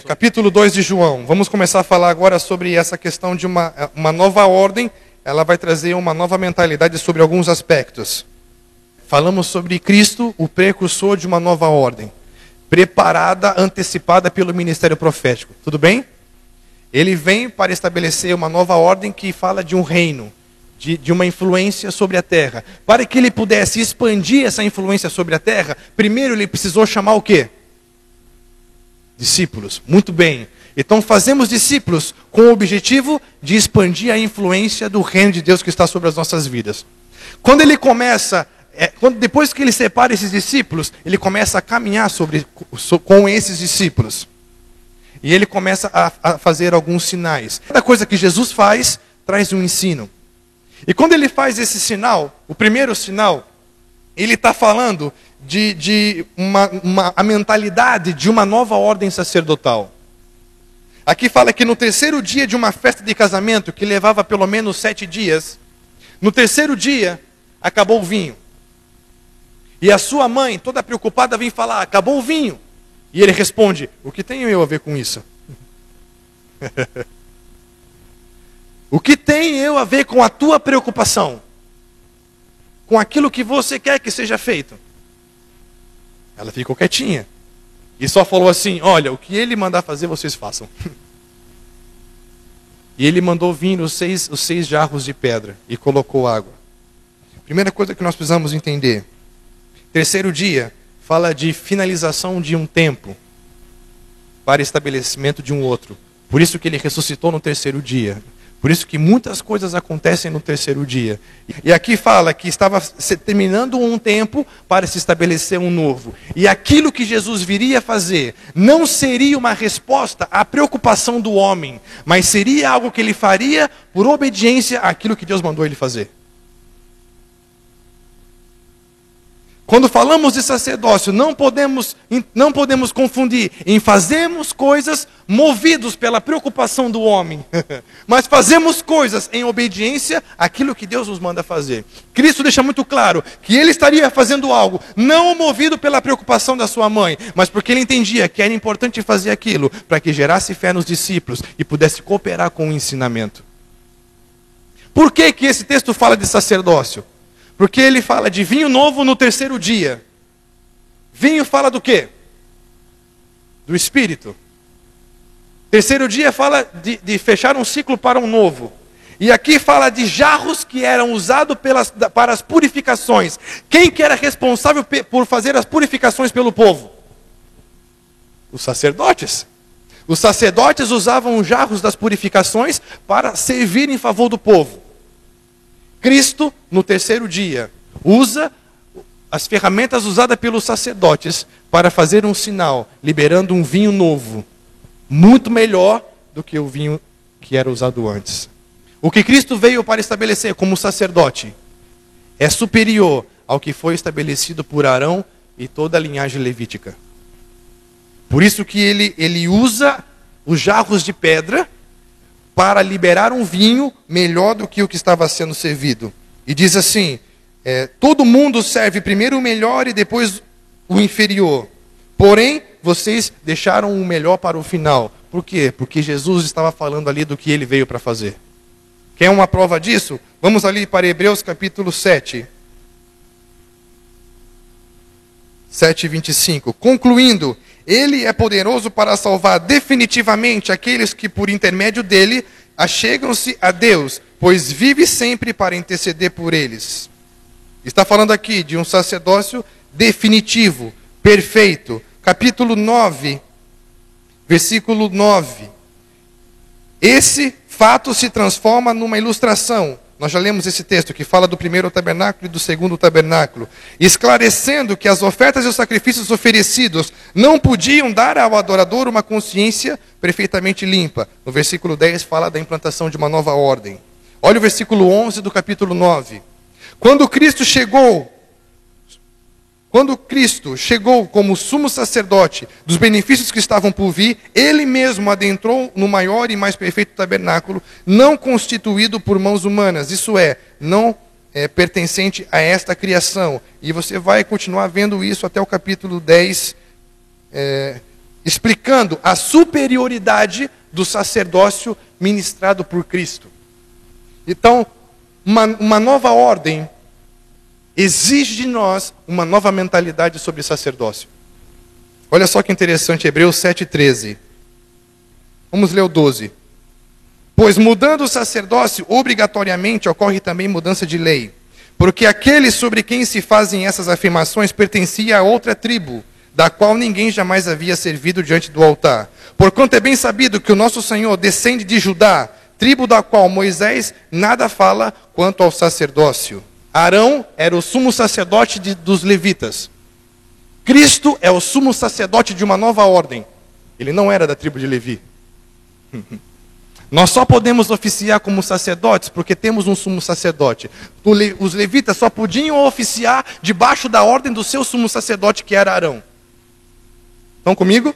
capítulo 2 de João. Vamos começar a falar agora sobre essa questão de uma nova ordem. Ela vai trazer uma nova mentalidade sobre alguns aspectos. Falamos sobre Cristo, o precursor de uma nova ordem, preparada, antecipada pelo ministério profético. Tudo bem? Ele vem para estabelecer uma nova ordem que fala de um reino, de uma influência sobre a terra. Para que ele pudesse expandir essa influência sobre a terra, primeiro ele precisou chamar o quê? Discípulos. Muito bem. Então fazemos discípulos com o objetivo de expandir a influência do reino de Deus que está sobre as nossas vidas. Quando ele começa, depois que ele separa esses discípulos, ele começa a caminhar com esses discípulos. E ele começa a fazer alguns sinais. Cada coisa que Jesus faz, traz um ensino. E quando ele faz esse sinal, o primeiro sinal, ele está falando a mentalidade de uma nova ordem sacerdotal. Aqui fala que no terceiro dia de uma festa de casamento, que levava pelo menos 7 dias, no terceiro dia, acabou o vinho. E a sua mãe, toda preocupada, vem falar, acabou o vinho. E ele responde, o que tenho eu a ver com isso? O que tenho eu a ver com a tua preocupação? Com aquilo que você quer que seja feito? Ela ficou quietinha. E só falou assim, olha, o que ele mandar fazer, vocês façam. E ele mandou vir os seis jarros de pedra e colocou água. Primeira coisa que nós precisamos entender. Terceiro dia, fala de finalização de um tempo para estabelecimento de um outro. Por isso que ele ressuscitou no terceiro dia. Por isso que muitas coisas acontecem no terceiro dia. E aqui fala que estava terminando um tempo para se estabelecer um novo. E aquilo que Jesus viria a fazer não seria uma resposta à preocupação do homem, mas seria algo que ele faria por obediência àquilo que Deus mandou ele fazer. Quando falamos de sacerdócio, não podemos confundir em fazermos coisas movidos pela preocupação do homem, mas fazemos coisas em obediência àquilo que Deus nos manda fazer. Cristo deixa muito claro que ele estaria fazendo algo não movido pela preocupação da sua mãe, mas porque ele entendia que era importante fazer aquilo para que gerasse fé nos discípulos e pudesse cooperar com o ensinamento. Por que esse texto fala de sacerdócio? Porque ele fala de vinho novo no terceiro dia. Vinho fala do quê? Do Espírito. Terceiro dia fala de fechar um ciclo para um novo. E aqui fala de jarros que eram usados para as purificações. Quem que era responsável por fazer as purificações pelo povo? Os sacerdotes. Os sacerdotes usavam os jarros das purificações para servir em favor do povo. Cristo, no terceiro dia, usa as ferramentas usadas pelos sacerdotes para fazer um sinal, liberando um vinho novo, muito melhor do que o vinho que era usado antes. O que Cristo veio para estabelecer como sacerdote é superior ao que foi estabelecido por Arão e toda a linhagem levítica. Por isso que ele usa os jarros de pedra para liberar um vinho melhor do que o que estava sendo servido. E diz assim, todo mundo serve primeiro o melhor e depois o inferior. Porém, vocês deixaram o melhor para o final. Por quê? Porque Jesus estava falando ali do que ele veio para fazer. Quer uma prova disso? Vamos ali para Hebreus capítulo 7. 7:25. Concluindo, ele é poderoso para salvar definitivamente aqueles que por intermédio dele achegam-se a Deus, pois vive sempre para interceder por eles. Está falando aqui de um sacerdócio definitivo, perfeito. Capítulo 9, versículo 9. Esse fato se transforma numa ilustração. Nós já lemos esse texto que fala do primeiro tabernáculo e do segundo tabernáculo, esclarecendo que as ofertas e os sacrifícios oferecidos não podiam dar ao adorador uma consciência perfeitamente limpa. No versículo 10 fala da implantação de uma nova ordem. Olha o versículo 11 do capítulo 9. Quando Cristo chegou como sumo sacerdote dos benefícios que estavam por vir, ele mesmo adentrou no maior e mais perfeito tabernáculo, não constituído por mãos humanas, isso é, não pertencente a esta criação. E você vai continuar vendo isso até o capítulo 10, explicando a superioridade do sacerdócio ministrado por Cristo. Então, uma nova ordem exige de nós uma nova mentalidade sobre sacerdócio. Olha só que interessante, Hebreus 7,13. Vamos ler o 12. Pois mudando o sacerdócio, obrigatoriamente ocorre também mudança de lei. Porque aquele sobre quem se fazem essas afirmações pertencia a outra tribo, da qual ninguém jamais havia servido diante do altar. Porquanto é bem sabido que o nosso Senhor descende de Judá, tribo da qual Moisés nada fala quanto ao sacerdócio. Arão era o sumo sacerdote dos levitas. Cristo é o sumo sacerdote de uma nova ordem. Ele não era da tribo de Levi. Nós só podemos oficiar como sacerdotes porque temos um sumo sacerdote. Os levitas só podiam oficiar debaixo da ordem do seu sumo sacerdote, que era Arão. Estão comigo?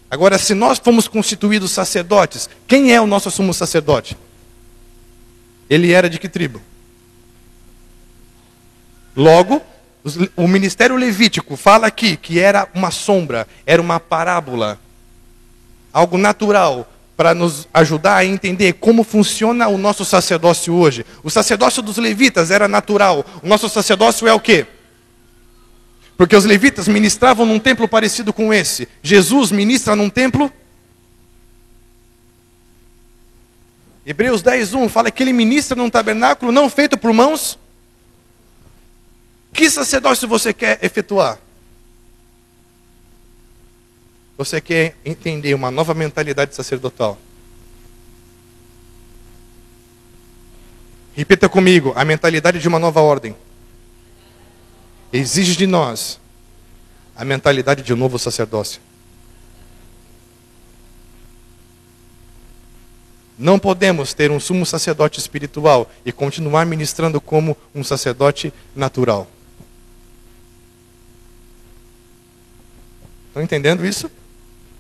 Agora, se nós fomos constituídos sacerdotes, quem é o nosso sumo sacerdote? Ele era de que tribo? Logo, o ministério levítico fala aqui que era uma sombra, era uma parábola, algo natural, para nos ajudar a entender como funciona o nosso sacerdócio hoje. O sacerdócio dos levitas era natural. O nosso sacerdócio é o quê? Porque os levitas ministravam num templo parecido com esse. Jesus ministra num templo. Hebreus 10:1 fala que ele ministra num tabernáculo não feito por mãos. Que sacerdócio você quer efetuar? Você quer entender uma nova mentalidade sacerdotal? Repita comigo, a mentalidade de uma nova ordem exige de nós a mentalidade de um novo sacerdócio. Não podemos ter um sumo sacerdote espiritual e continuar ministrando como um sacerdote natural. Estão entendendo isso?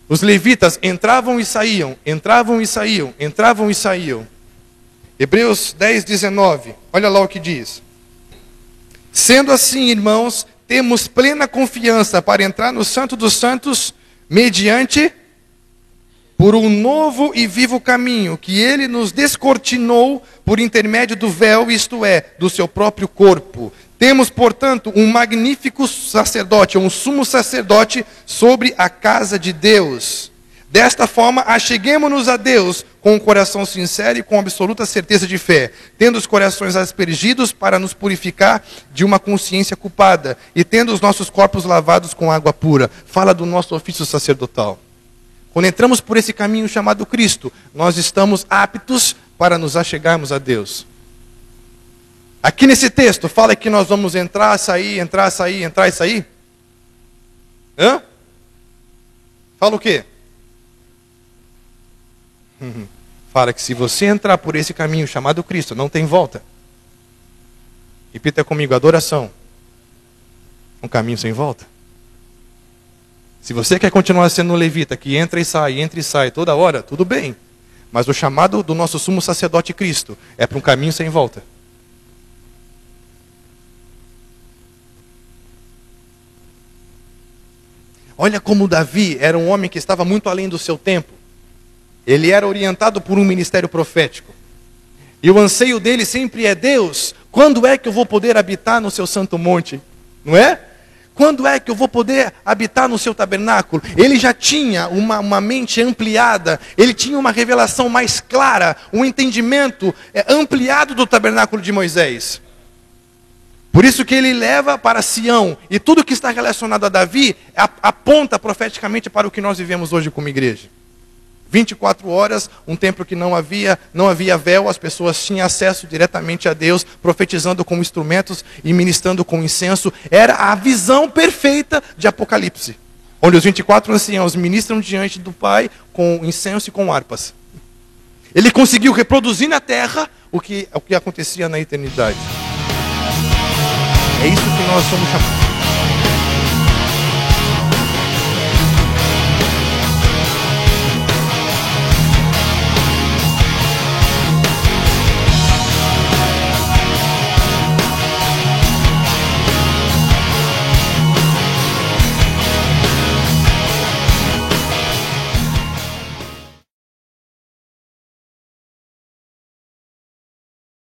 Os levitas entravam e saíam, entravam e saíam, entravam e saíam. Hebreus 10:19, olha lá o que diz. Sendo assim, irmãos, temos plena confiança para entrar no Santo dos Santos, mediante por um novo e vivo caminho, que ele nos descortinou por intermédio do véu, isto é, do seu próprio corpo. Temos, portanto, um magnífico sacerdote, um sumo sacerdote sobre a casa de Deus. Desta forma, acheguemo-nos a Deus com um coração sincero e com absoluta certeza de fé, tendo os corações aspergidos para nos purificar de uma consciência culpada e tendo os nossos corpos lavados com água pura. Fala do nosso ofício sacerdotal. Quando entramos por esse caminho chamado Cristo, nós estamos aptos para nos achegarmos a Deus. Aqui nesse texto, fala que nós vamos entrar, sair, entrar, sair, entrar e sair? Hã? Fala o quê? Fala que se você entrar por esse caminho chamado Cristo, não tem volta. Repita comigo, adoração. Um caminho sem volta. Se você quer continuar sendo um levita que entra e sai toda hora, tudo bem. Mas o chamado do nosso sumo sacerdote Cristo é para um caminho sem volta. Olha como Davi era um homem que estava muito além do seu tempo. Ele era orientado por um ministério profético. E o anseio dele sempre é: Deus, quando é que eu vou poder habitar no seu santo monte? Não é? Quando é que eu vou poder habitar no seu tabernáculo? Ele já tinha uma mente ampliada, ele tinha uma revelação mais clara, um entendimento ampliado do tabernáculo de Moisés. Por isso que ele leva para Sião, e tudo que está relacionado a Davi aponta profeticamente para o que nós vivemos hoje como igreja. 24 horas, um templo que não havia véu, as pessoas tinham acesso diretamente a Deus, profetizando com instrumentos e ministrando com incenso. Era a visão perfeita de Apocalipse, onde os 24 anciãos ministram diante do Pai com incenso e com harpas. Ele conseguiu reproduzir na terra o que acontecia na eternidade. É isso que nós somos chamados.